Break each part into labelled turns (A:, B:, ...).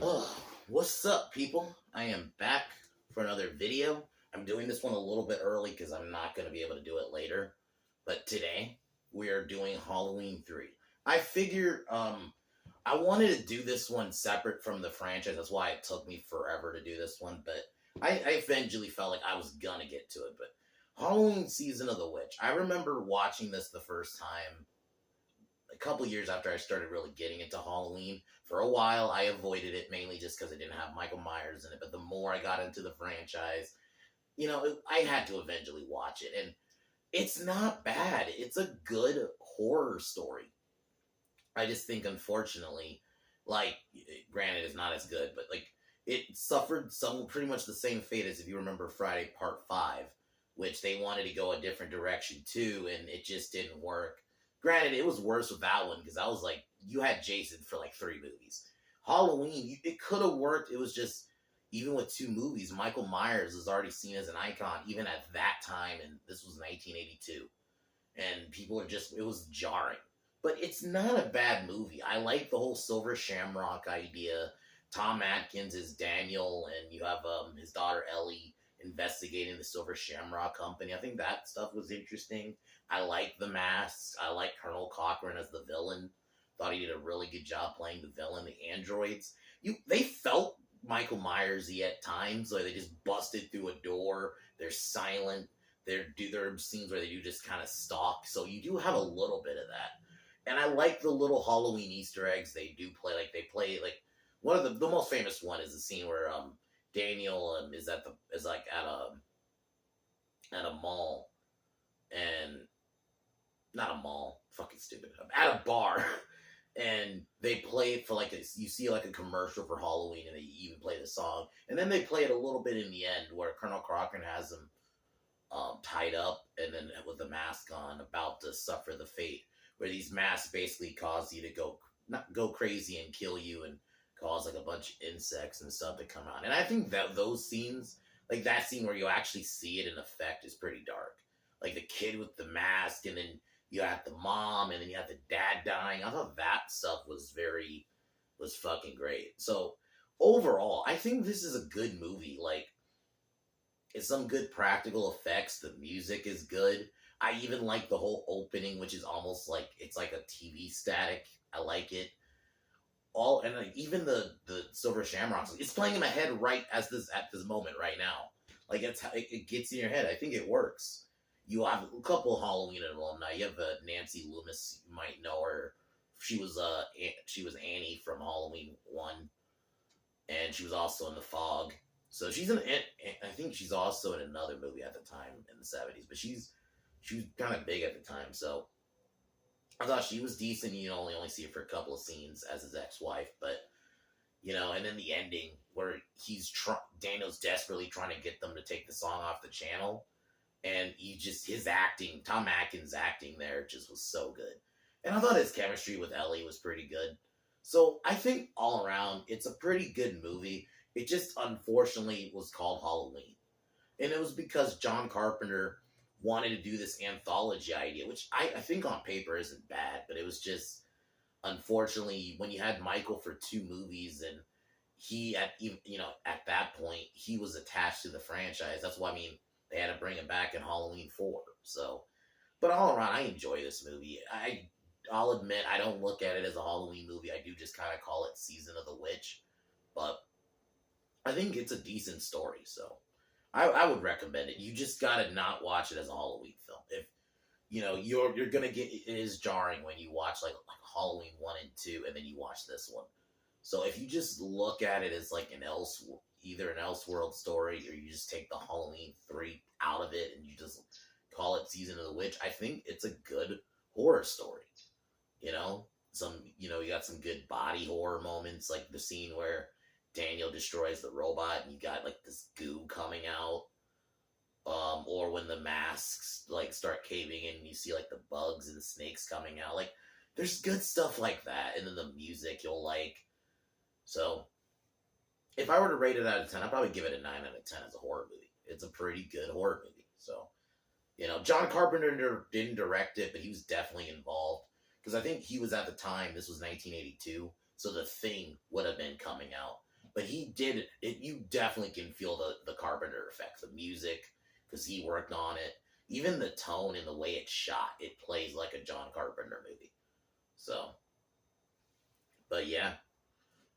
A: Oh, what's up, people? I am back for another video. I'm doing this one a little bit early because I'm not going to be able to do it later. But today, we are doing Halloween 3. I figure I wanted to do this one separate from the franchise. That's why it took me forever to do this one. But I eventually felt like I was going to get to it. But Halloween Season of the Witch. I remember watching this the first time a couple years after I started really getting into Halloween. For a while, I avoided it mainly just because it didn't have Michael Myers in it. But the more I got into the franchise, I had to eventually watch it. And it's not bad. It's a good horror story. I just think, unfortunately, like, granted, it's not as good, but like, it suffered some pretty much the same fate as if you remember Friday Part 5, which they wanted to go a different direction too, and it just didn't work. Granted, it was worse with that one because I was like, you had Jason for like 3 movies. Halloween, it could have worked. It was just, even with 2 movies, Michael Myers was already seen as an icon, even at that time, and this was 1982. And people are just, it was jarring. But it's not a bad movie. I like the whole Silver Shamrock idea. Tom Atkins is Daniel, and you have his daughter Ellie investigating the Silver Shamrock Company. I think that stuff was interesting. I like the masks. I like Colonel Cochran as the villain. Thought he did a really good job playing the villain. The androids, they felt Michael Myersy at times. Like they just busted through a door. They're silent. There are scenes where they do just kind of stalk. So you do have a little bit of that. And I like the little Halloween Easter eggs they do play. Like they play like one of the most famous one is the scene where Daniel is like at a mall, and not a mall, fucking stupid, at a bar, and they play it for like you see like a commercial for Halloween, and they even play the song, and then they play it a little bit in the end where Colonel Cochran has him tied up and then with the mask on, about to suffer the fate, where these masks basically cause you to not go crazy and kill you and cause like a bunch of insects and stuff to come out. And I think that those scenes, like that scene where you actually see it in effect, is pretty dark. Like the kid with the mask, and then you have the mom, and then you have the dad dying. I thought that stuff was fucking great. So overall, I think this is a good movie. Like, it's some good practical effects. The music is good. I even like the whole opening, which is almost like it's like a TV static. I like it. All and like, even the Silver Shamrocks, it's playing in my head right at this moment right now. Like it's how it gets in your head. I think it works. You have a couple Halloween alumni. You have Nancy Loomis. You might know her. She was Annie from Halloween 1, and she was also in The Fog. So she's in. I think she's also in another movie at the time in the '70s, but she was kind of big at the time. So I thought she was decent. You only see her for a couple of scenes as his ex-wife, but and then the ending where Daniel's desperately trying to get them to take the song off the channel, and his acting, Tom Atkins' acting there just was so good, and I thought his chemistry with Ellie was pretty good. So I think all around, it's a pretty good movie. It just unfortunately was called Halloween, and it was because John Carpenter wanted to do this anthology idea, which I think on paper isn't bad, but it was just, unfortunately, when you had Michael for 2 movies, and he at that point he was attached to the franchise. That's why they had to bring him back in Halloween 4. So, but all around, I enjoy this movie. I'll admit I don't look at it as a Halloween movie. I do just kind of call it Season of the Witch, but I think it's a decent story. So I would recommend it. You just gotta not watch it as a Halloween film. If you're gonna get, it is jarring when you watch like Halloween 1 and 2, and then you watch this one. So if you just look at it as like either an Elseworld story, or you just take the Halloween 3 out of it and you just call it Season of the Witch, I think it's a good horror story. You got some good body horror moments, like the scene where Daniel destroys the robot and you got like this goo coming out, or when the masks like start caving in and you see like the bugs and snakes coming out. Like, there's good stuff like that, and then the music you'll like. So if I were to rate it out of 10, I'd probably give it a 9 out of 10 as a horror movie. It's a pretty good horror movie. So John Carpenter didn't direct it, but he was definitely involved, because I think he was at the time, this was 1982, so The Thing would have been coming out. But he did it. You definitely can feel the Carpenter effect, the music, because he worked on it. Even the tone and the way it's shot, it plays like a John Carpenter movie. So, but yeah,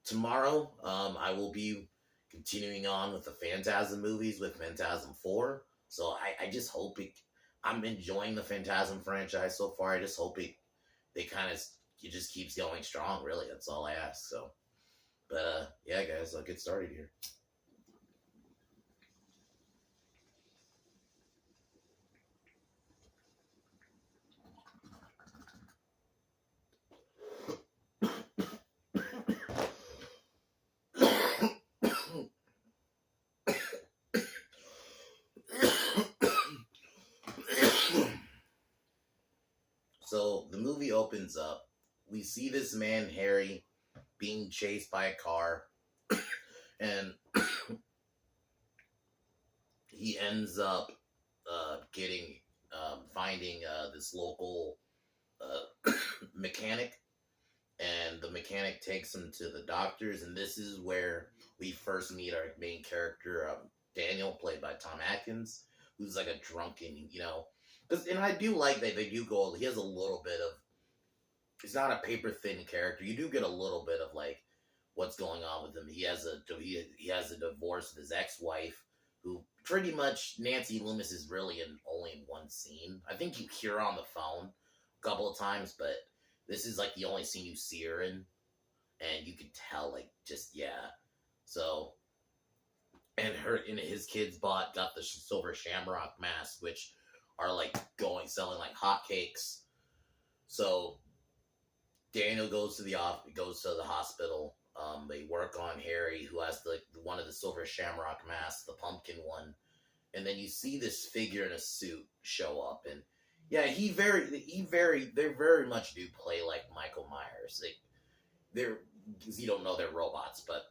A: tomorrow, I will be continuing on with the Phantasm movies with Phantasm 4. So I just hope it. I'm enjoying the Phantasm franchise so far. I just hope they kind of it just keeps going strong. Really, that's all I ask. So, but yeah, guys, I'll get started here. So the movie opens up. We see this man Harry being chased by a car, and he ends up getting finding this local mechanic, and the mechanic takes him to the doctors, and this is where we first meet our main character, Daniel, played by Tom Atkins, who's like a drunken, and I do like that they do go. He has a little bit of. He's not a paper thin character. You do get a little bit of like what's going on with him. He has a divorce with his ex-wife, who pretty much Nancy Loomis is really only in one scene. I think you hear her on the phone a couple of times, but this is like the only scene you see her in, and you can tell like just yeah. So and his kids got the silver shamrock masks, which are like selling like hotcakes. So Daniel goes to the hospital. They work on Harry, who has one of the silver shamrock masks, the pumpkin one, and then you see this figure in a suit show up, and yeah, they very much do play like Michael Myers. They're because you don't know they're robots, but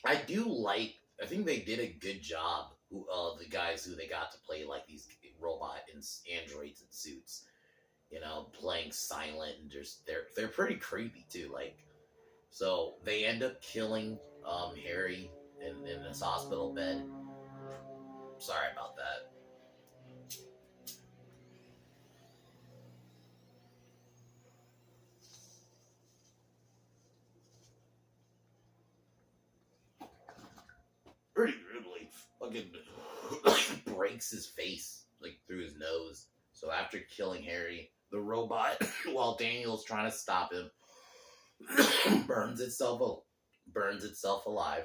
A: I do like. I think they did a good job. The guys who they got to play like these robot and androids in suits, playing silent, and just they're pretty creepy too. Like, so they end up killing Harry in this hospital bed. Sorry about that. Pretty brutally, fucking breaks his face like through his nose. So after killing Harry, the robot, while Daniel's trying to stop him, burns itself alive.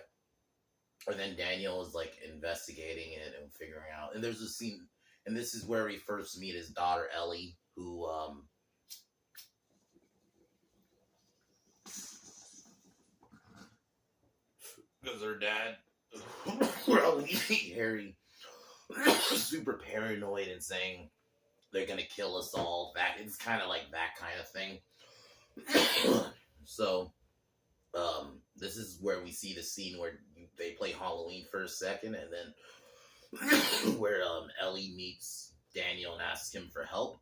A: And then Daniel is like investigating it and figuring out. And there's a scene, and this is where we first meet his daughter Ellie, who because her dad, Harry, super paranoid and saying they're gonna kill us all. That it's kind of like that kind of thing. So, this is where we see the scene where they play Halloween for a second, and then where Ellie meets Daniel and asks him for help,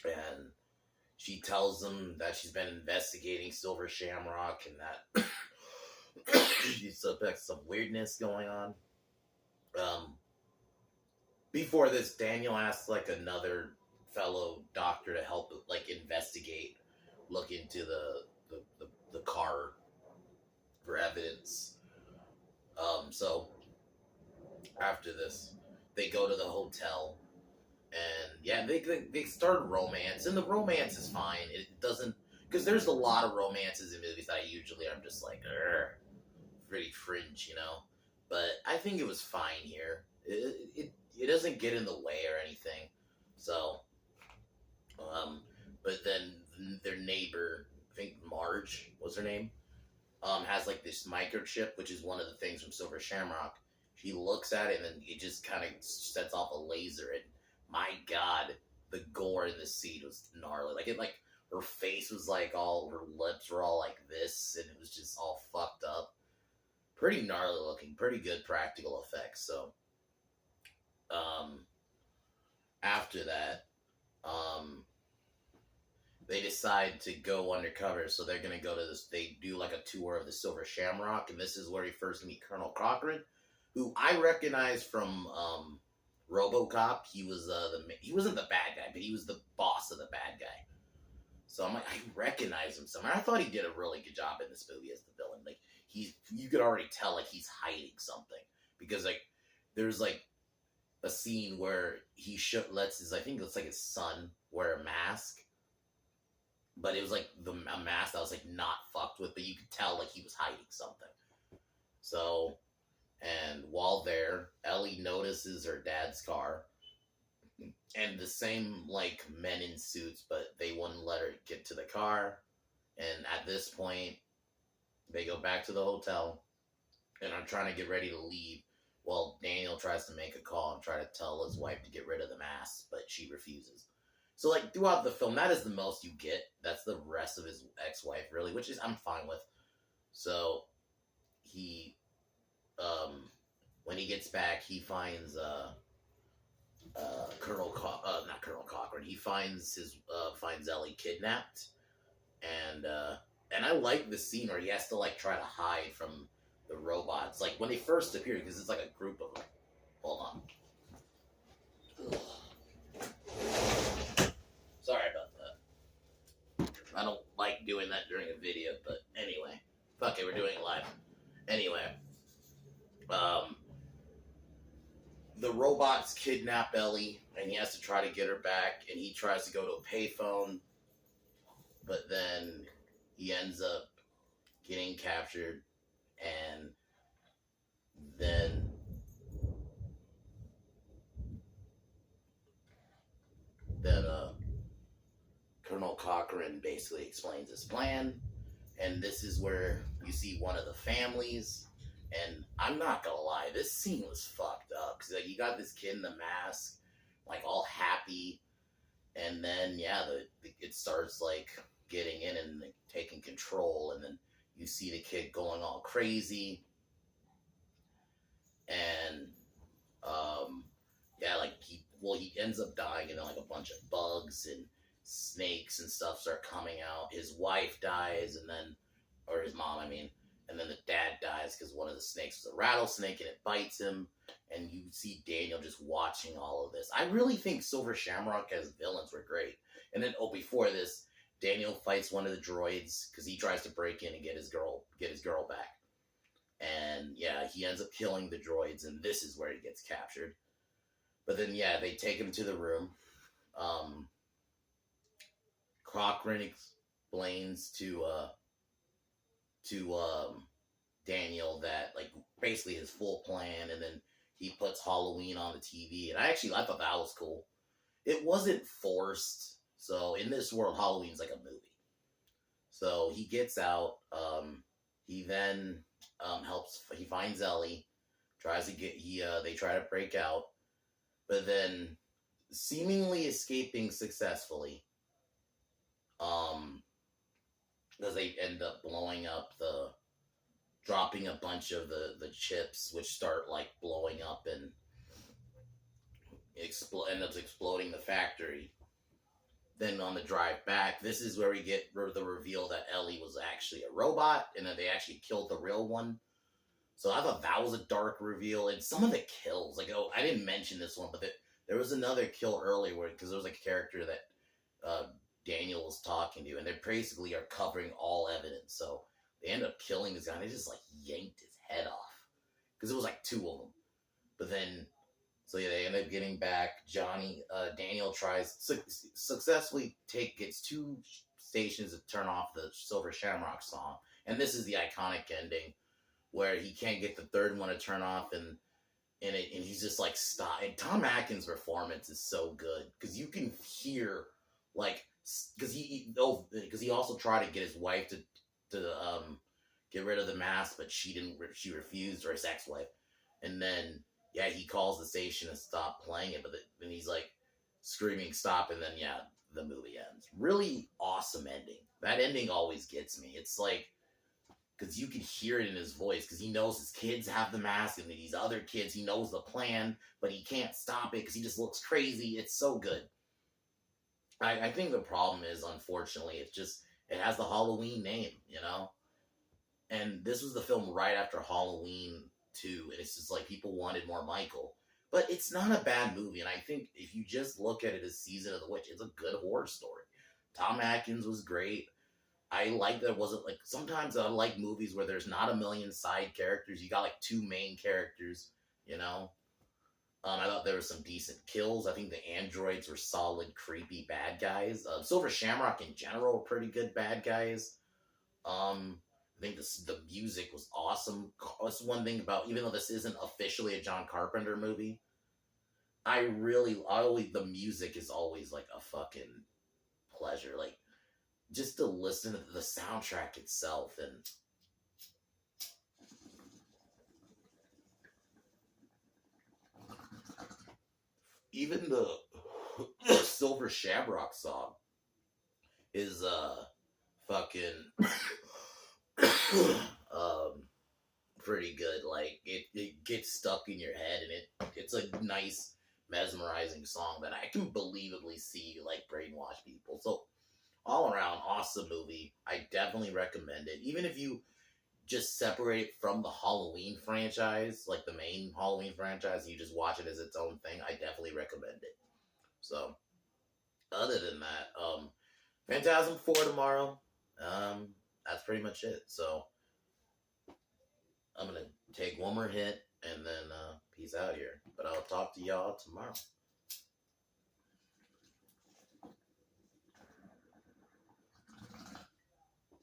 A: and she tells him that she's been investigating Silver Shamrock and that she suspects some weirdness going on. Before this, Daniel asks like another fellow doctor to help like investigate, look into the car for evidence. So after this, they go to the hotel, and yeah, they start romance, and the romance is fine. It doesn't, because there's a lot of romances in movies that I usually I'm just like, pretty fringe, But I think it was fine here. It doesn't get in the way or anything. So, but then their neighbor, I think Marge was her name, has like this microchip, which is one of the things from Silver Shamrock. She looks at it, and then it just kind of sets off a laser. And my God, the gore in this scene was gnarly. Like her face was like her lips were all like this, and it was just all fucked up. Pretty gnarly looking, pretty good practical effects. So, after that, they decide to go undercover. So they're gonna go to this. They do like a tour of the Silver Shamrock, and this is where you first meet Colonel Cochran, who I recognize from RoboCop. He was he wasn't the bad guy, but he was the boss of the bad guy. So I'm like, I recognize him somewhere. I thought he did a really good job in this movie as the villain. Like you could already tell like he's hiding something because like there's like a scene where he lets his, I think it's like his son wear a mask, but it was like a mask that was like not fucked with, but you could tell like he was hiding something. So, and while there, Ellie notices her dad's car and the same like men in suits, but they wouldn't let her get to the car. And at this point, they go back to the hotel and are trying to get ready to leave. Well, Daniel tries to make a call and try to tell his wife to get rid of the mask, but she refuses. So, like, throughout the film, that is the most you get. That's the rest of his ex-wife, really, which is I'm fine with. So, he, when he gets back, he finds, not Colonel Cochran. He finds finds Ellie kidnapped, and I like the scene where he has to like try to hide from the robots, like when they first appear, because it's like a group of them. Hold on. Ugh. Sorry about that. I don't like doing that during a video, but anyway, fuck it, we're doing it live. Anyway, the robots kidnap Ellie, and he has to try to get her back, and he tries to go to a payphone, but then he ends up getting captured, and then Colonel Cochran basically explains his plan, and this is where you see one of the families. And I'm not gonna lie, this scene was fucked up because like you got this kid in the mask, like all happy, and then yeah, it starts like getting in and like, taking control, and then you see the kid going all crazy, and yeah, like he ends up dying, and then like a bunch of bugs and snakes and stuff start coming out. His wife dies, and then or his mom, I mean. And then the dad dies because one of the snakes was a rattlesnake and it bites him. And you see Daniel just watching all of this. I really think Silver Shamrock as villains were great. And then, before this, Daniel fights one of the droids because he tries to break in and get his girl back. And yeah, he ends up killing the droids, and this is where he gets captured. But then, yeah, they take him to the room. Cochran explains to Daniel that like basically his full plan, and then he puts Halloween on the TV, and I thought that was cool. It wasn't forced, so in this world Halloween's like a movie. So he gets out, he then he finds Ellie, tries to get they try to break out, but then seemingly escaping successfully, because they end up dropping a bunch of the chips, which start like blowing up and end up exploding the factory. Then on the drive back, this is where we get the reveal that Ellie was actually a robot, and that they actually killed the real one. So I thought that was a dark reveal, and some of the kills, like I didn't mention this one, but there was another kill earlier because there was a character that Daniel was talking to, and they basically are covering all evidence. So they end up killing this guy, and they just like yanked his head off because it was like two of them. But then, so yeah, they end up getting back. Daniel tries successfully gets two stations to turn off the Silver Shamrock song, and this is the iconic ending where he can't get the third one to turn off, and he's just like stop. And Tom Atkins' performance is so good because you can hear like. Because he also tried to get his wife to get rid of the mask, but she refused, or his ex-wife. And then yeah, he calls the station to stop playing it, but then he's like screaming stop, and then yeah, the movie ends. Really awesome ending. That ending always gets me. It's like because you can hear it in his voice because he knows his kids have the mask, and these other kids, he knows the plan, but he can't stop it because he just looks crazy. It's so good. I think the problem is, unfortunately, it has the Halloween name, you know? And this was the film right after Halloween 2, and it's just like people wanted more Michael. But it's not a bad movie, and I think if you just look at it as Season of the Witch, it's a good horror story. Tom Atkins was great. I like that it wasn't like, sometimes I like movies where there's not a million side characters. You got like two main characters, you know? I thought there were some decent kills. I think the androids were solid, creepy bad guys. Silver Shamrock in general were pretty good bad guys. I think the music was awesome. That's one thing about, even though this isn't officially a John Carpenter movie, the music is always like a fucking pleasure. Like, just to listen to the soundtrack itself, and even the Silver Shamrock song is fucking pretty good. Like, it gets stuck in your head, and it's a nice mesmerizing song that I can believably see like brainwash people. So all around awesome movie. I definitely recommend it. Even if you just separate it from the Halloween franchise, like the main Halloween franchise, you just watch it as its own thing, I definitely recommend it. So other than that, Phantasm 4 tomorrow. That's pretty much it. So I'm gonna take one more hit and then peace out here. But I'll talk to y'all tomorrow.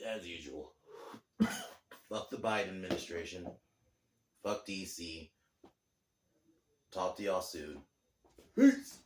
A: As usual. Fuck the Biden administration. Fuck DC. Talk to y'all soon. Peace.